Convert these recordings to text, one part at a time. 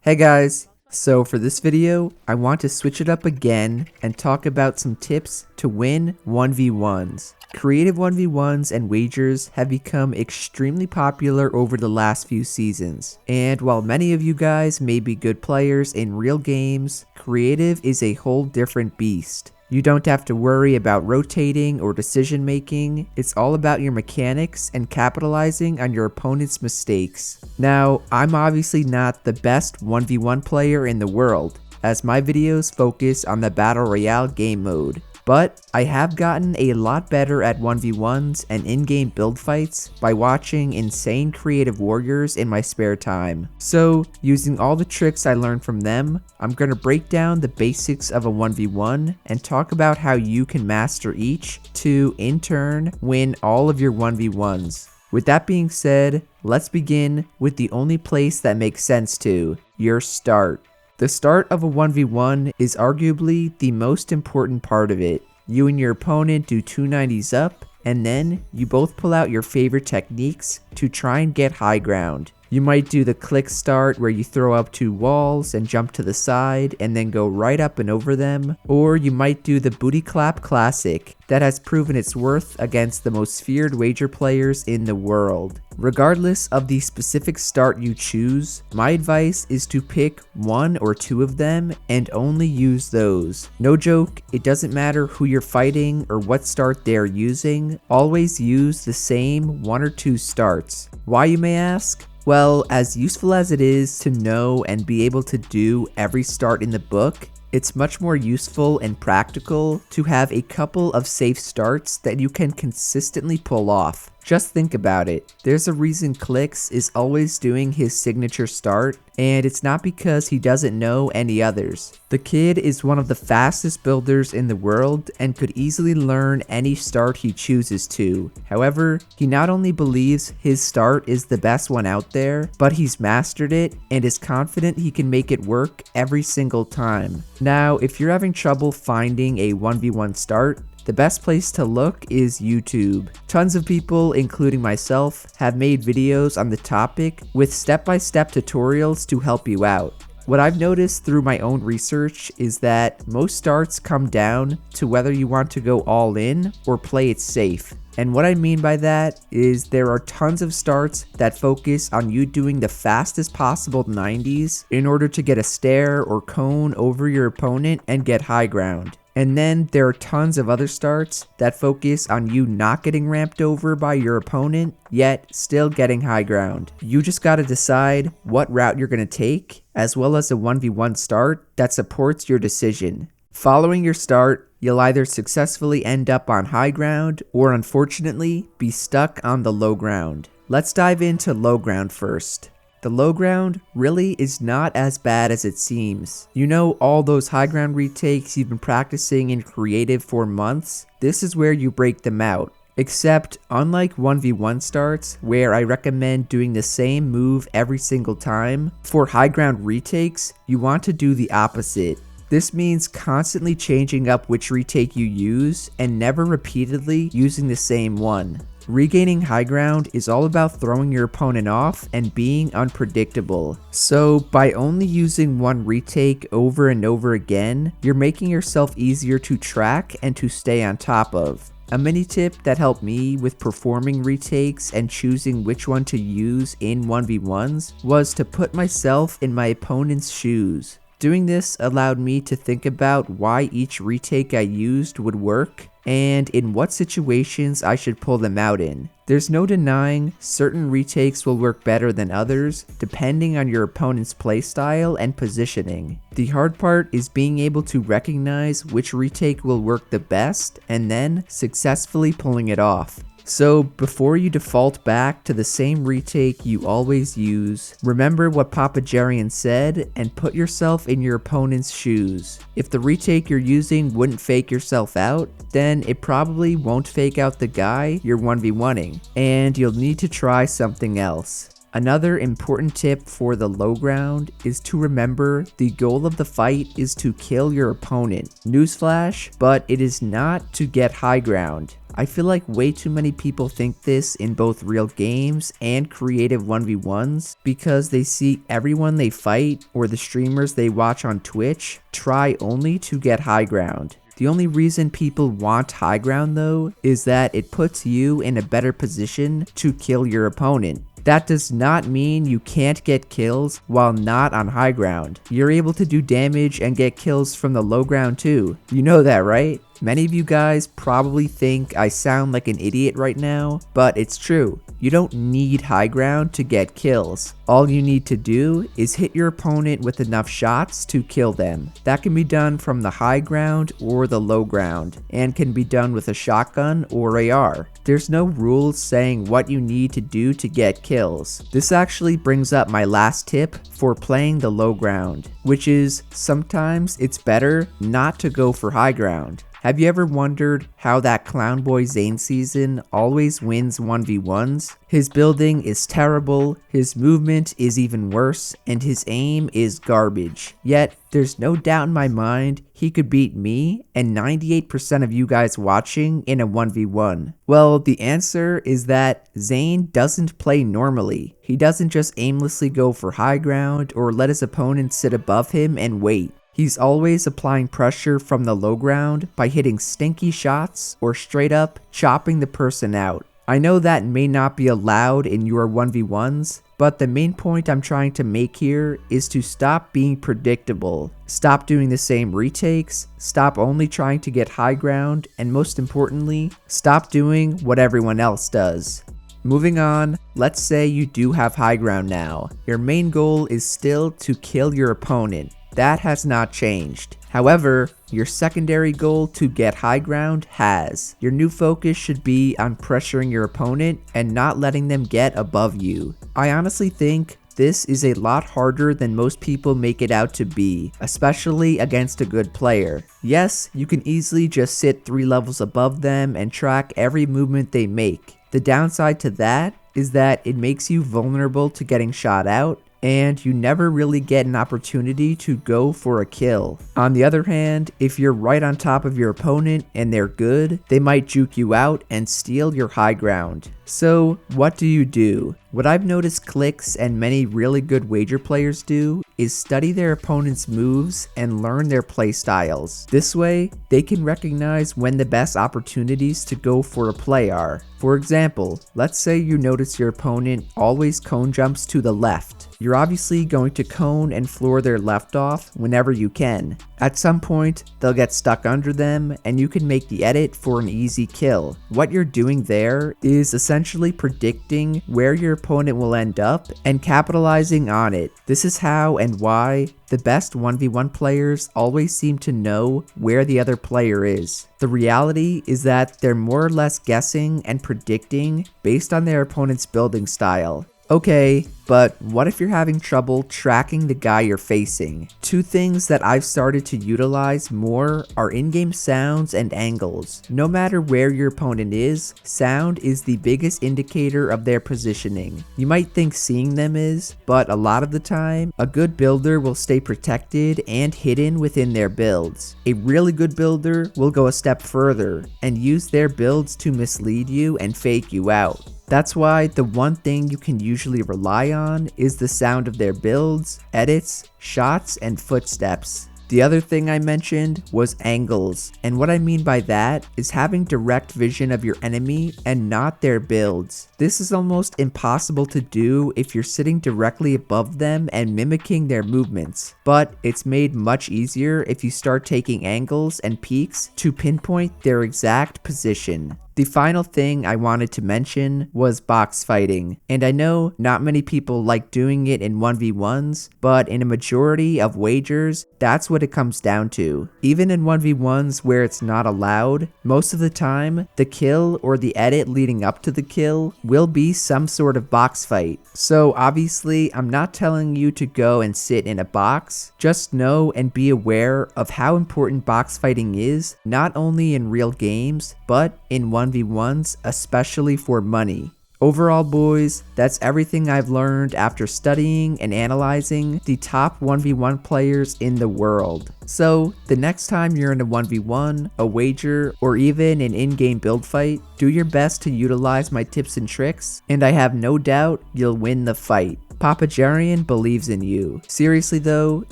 Hey guys, so for this video, I want to switch it up again and talk about some tips to win 1v1s. Creative 1v1s and wagers have become extremely popular over the last few seasons, and while many of you guys may be good players in real games, creative is a whole different beast. You don't have to worry about rotating or decision making, it's all about your mechanics and capitalizing on your opponent's mistakes. Now, I'm obviously not the best 1v1 player in the world, as my videos focus on the Battle Royale game mode. But I have gotten a lot better at 1v1s and in-game build fights by watching insane creative warriors in my spare time. So, using all the tricks I learned from them, I'm gonna break down the basics of a 1v1 and talk about how you can master each to, in turn, win all of your 1v1s. With that being said, let's begin with the only place that makes sense to, your start. The start of a 1v1 is arguably the most important part of it. You and your opponent do 290s up, and then you both pull out your favorite techniques to try and get high ground. You might do the Clix start where you throw up two walls and jump to the side and then go right up and over them, or you might do the booty clap classic that has proven its worth against the most feared wager players in the world. Regardless of the specific start you choose, my advice is to pick one or two of them and only use those. No joke, it doesn't matter who you're fighting or what start they're using, always use the same one or two starts. Why, you may ask? Well, as useful as it is to know and be able to do every start in the book, it's much more useful and practical to have a couple of safe starts that you can consistently pull off. Just think about it. There's a reason Clix is always doing his signature start, and it's not because he doesn't know any others. The kid is one of the fastest builders in the world and could easily learn any start he chooses to. However, he not only believes his start is the best one out there, but he's mastered it and is confident he can make it work every single time. Now, if you're having trouble finding a 1v1 start, the best place to look is YouTube. Tons of people, including myself, have made videos on the topic with step-by-step tutorials to help you out. What I've noticed through my own research is that most starts come down to whether you want to go all in or play it safe. And what I mean by that is there are tons of starts that focus on you doing the fastest possible 90s in order to get a stare or cone over your opponent and get high ground. And then there are tons of other starts that focus on you not getting ramped over by your opponent, yet still getting high ground. You just gotta decide what route you're gonna take, as well as a 1v1 start that supports your decision. Following your start, you'll either successfully end up on high ground, or unfortunately, be stuck on the low ground. Let's dive into low ground first. The low ground really is not as bad as it seems. You know, all those high ground retakes you've been practicing in creative for months? This is where you break them out. Except, unlike 1v1 starts, where I recommend doing the same move every single time, for high ground retakes, you want to do the opposite. This means constantly changing up which retake you use and never repeatedly using the same one. Regaining high ground is all about throwing your opponent off and being unpredictable. So by only using one retake over and over again, you're making yourself easier to track and to stay on top of. A mini tip that helped me with performing retakes and choosing which one to use in 1v1s was to put myself in my opponent's shoes. Doing this allowed me to think about why each retake I used would work and in what situations I should pull them out in. There's no denying certain retakes will work better than others depending on your opponent's playstyle and positioning. The hard part is being able to recognize which retake will work the best and then successfully pulling it off. So before you default back to the same retake you always use, remember what Papa Jarian said and put yourself in your opponent's shoes. If the retake you're using wouldn't fake yourself out, then it probably won't fake out the guy you're 1v1ing, and you'll need to try something else. Another important tip for the low ground is to remember the goal of the fight is to kill your opponent. Newsflash, but it is not to get high ground. I feel like way too many people think this in both real games and creative 1v1s because they see everyone they fight or the streamers they watch on Twitch try only to get high ground. The only reason people want high ground though is that it puts you in a better position to kill your opponent. That does not mean you can't get kills while not on high ground. You're able to do damage and get kills from the low ground too. You know that, right? Many of you guys probably think I sound like an idiot right now, but it's true. You don't need high ground to get kills. All you need to do is hit your opponent with enough shots to kill them. That can be done from the high ground or the low ground, and can be done with a shotgun or AR. There's no rules saying what you need to do to get kills. This actually brings up my last tip for playing the low ground, which is sometimes it's better not to go for high ground. Have you ever wondered how that clown boy Zane season always wins 1v1s? His building is terrible, his movement is even worse, and his aim is garbage. Yet, there's no doubt in my mind he could beat me and 98% of you guys watching in a 1v1. Well, the answer is that Zane doesn't play normally. He doesn't just aimlessly go for high ground or let his opponent sit above him and wait. He's always applying pressure from the low ground by hitting stinky shots or straight up chopping the person out. I know that may not be allowed in your 1v1s, but the main point I'm trying to make here is to stop being predictable. Stop doing the same retakes, stop only trying to get high ground, and most importantly, stop doing what everyone else does. Moving on, let's say you do have high ground now. Your main goal is still to kill your opponent. That has not changed. However, your secondary goal to get high ground has. Your new focus should be on pressuring your opponent and not letting them get above you. I honestly think this is a lot harder than most people make it out to be, especially against a good player. Yes, you can easily just sit 3 levels above them and track every movement they make. The downside to that is that it makes you vulnerable to getting shot out, and you never really get an opportunity to go for a kill. On the other hand, if you're right on top of your opponent and they're good, they might juke you out and steal your high ground. So what do? What I've noticed Clix and many really good wager players do is study their opponent's moves and learn their play styles. This way, they can recognize when the best opportunities to go for a play are. For example, let's say you notice your opponent always cone jumps to the left. You're obviously going to cone and floor their left off whenever you can. At some point, they'll get stuck under them and you can make the edit for an easy kill. What you're doing there is essentially predicting where your opponent will end up and capitalizing on it. This is how and why the best 1v1 players always seem to know where the other player is. The reality is that they're more or less guessing and predicting based on their opponent's building style. Okay, but what if you're having trouble tracking the guy you're facing? 2 things that I've started to utilize more are in-game sounds and angles. No matter where your opponent is, sound is the biggest indicator of their positioning. You might think seeing them is, but a lot of the time, a good builder will stay protected and hidden within their builds. A really good builder will go a step further and use their builds to mislead you and fake you out. That's why the one thing you can usually rely on is the sound of their builds, edits, shots, and footsteps. The other thing I mentioned was angles, and what I mean by that is having direct vision of your enemy and not their builds. This is almost impossible to do if you're sitting directly above them and mimicking their movements, but it's made much easier if you start taking angles and peeks to pinpoint their exact position. The final thing I wanted to mention was box fighting, and I know not many people like doing it in 1v1s, but in a majority of wagers, that's what it comes down to. Even in 1v1s where it's not allowed, most of the time, the kill or the edit leading up to the kill will be some sort of box fight. So obviously, I'm not telling you to go and sit in a box, just know and be aware of how important box fighting is, not only in real games, but in 1v1s, especially for money. Overall, boys, that's everything I've learned after studying and analyzing the top 1v1 players in the world. So, the next time you're in a 1v1, a wager, or even an in-game build fight, do your best to utilize my tips and tricks, and I have no doubt you'll win the fight. Papa Jarian believes in you. Seriously though,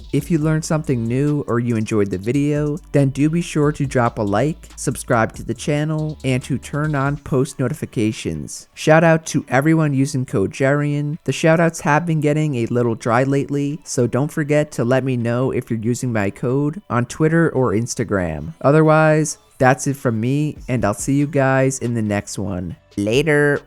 if you learned something new or you enjoyed the video, then do be sure to drop a like, subscribe to the channel, and to turn on post notifications. Shout out to everyone using code Jarian. The shoutouts have been getting a little dry lately, so don't forget to let me know if you're using my code on Twitter or Instagram. Otherwise, that's it from me, and I'll see you guys in the next one. Later!